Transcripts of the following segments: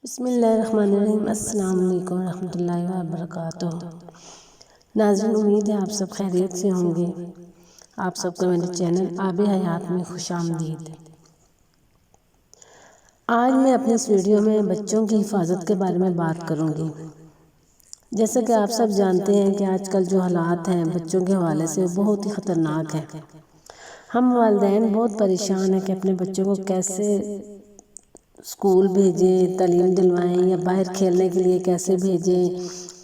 بسم اللہ الرحمن الرحیم۔ السلام علیکم ورحمۃ اللہ وبرکاتہ۔ ناظرین، امید ہے آپ سب خیریت سے ہوں گے۔ آپ سب کو میرے چینل آب حیات میں خوش آمدید۔ آج میں اپنی اس ویڈیو میں بچوں کی حفاظت کے بارے میں بات کروں گی۔ جیسا کہ آپ سب جانتے ہیں کہ آج کل جو حالات ہیں بچوں کے حوالے سے بہت ہی خطرناک ہیں۔ ہم والدین بہت پریشان ہیں کہ اپنے بچوں کو کیسے اسکول بھیجیں، تعلیم دلوائیں، یا باہر کھیلنے کے لیے کیسے بھیجیں،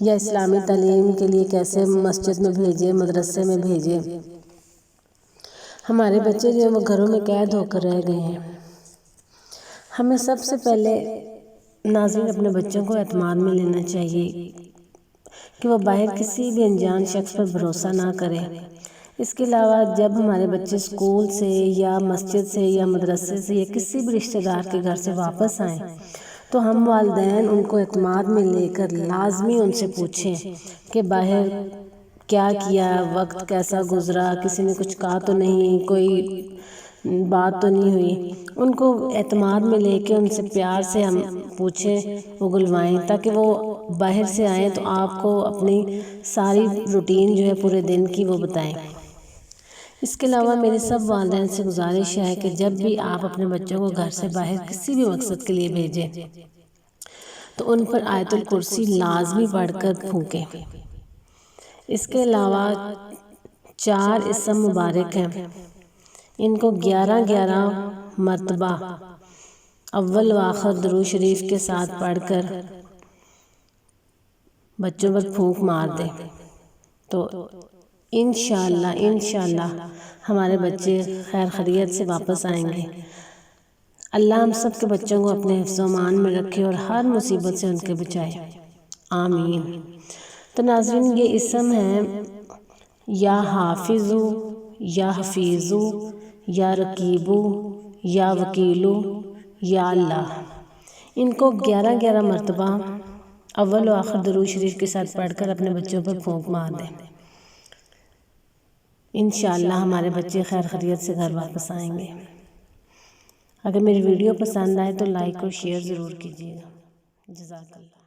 یا اسلامی تعلیم کے لیے کیسے مسجد میں بھیجیں، مدرسے میں بھیجیں۔ ہمارے بچے جو ہیں وہ گھروں میں قید ہو کر رہ گئے ہیں۔ ہمیں سب سے پہلے ناظرین اپنے بچوں کو اعتماد میں لینا چاہیے کہ وہ باہر کسی بھی انجان شخص پر بھروسہ نہ کریں۔ اس کے علاوہ جب ہمارے بچے اسکول سے یا مسجد سے یا مدرسے سے یا کسی بھی رشتہ دار کے گھر سے واپس آئیں تو ہم والدین ان کو اعتماد میں لے کر لازمی ان سے پوچھیں کہ باہر کیا کیا، وقت کیسا گزرا، کسی نے کچھ کہا تو نہیں، کوئی بات تو نہیں ہوئی۔ ان کو اعتماد میں لے کے ان سے پیار سے ہم پوچھیں، اگلوائیں، تاکہ وہ باہر سے آئیں تو آپ کو اپنی ساری روٹین جو ہے پورے دن کی وہ بتائیں۔ اس کے علاوہ میرے سب والدین سے گزارش ہے کہ جب بھی آپ اپنے بچوں کو گھر سے باہر کسی بھی مقصد کے لیے بھیجیں تو ان پر آیت الکرسی لازمی پڑھ کر پھونکیں۔ اس کے علاوہ 4 اسم مبارک ہیں، ان کو 11 مرتبہ اول و آخر درود شریف کے ساتھ پڑھ کر بچوں پر پھونک مار دیں تو انشاءاللہ ہمارے بچے خیر خیریت سے واپس آئیں گے۔ اللہ ہم سب کے بچوں کو اپنے حفظ و امان میں رکھے اور ہر مصیبت سے ان کے بچائے، آمین۔ تو ناظرین، یہ اسم ہیں یا حافظو، یا حفیظو، یا رقیبو، یا وکیلو، یا اللہ۔ ان کو 11 مرتبہ اول و آخر درود شریف کے ساتھ پڑھ کر اپنے بچوں پر پھونک مار دیں۔ انشاءاللہ ہمارے بچے خیر خیریت سے گھر واپس آئیں گے۔ اگر میری ویڈیو پسند آئے تو لائک اور شیئر ضرور کیجیے گا۔ جزاک اللہ۔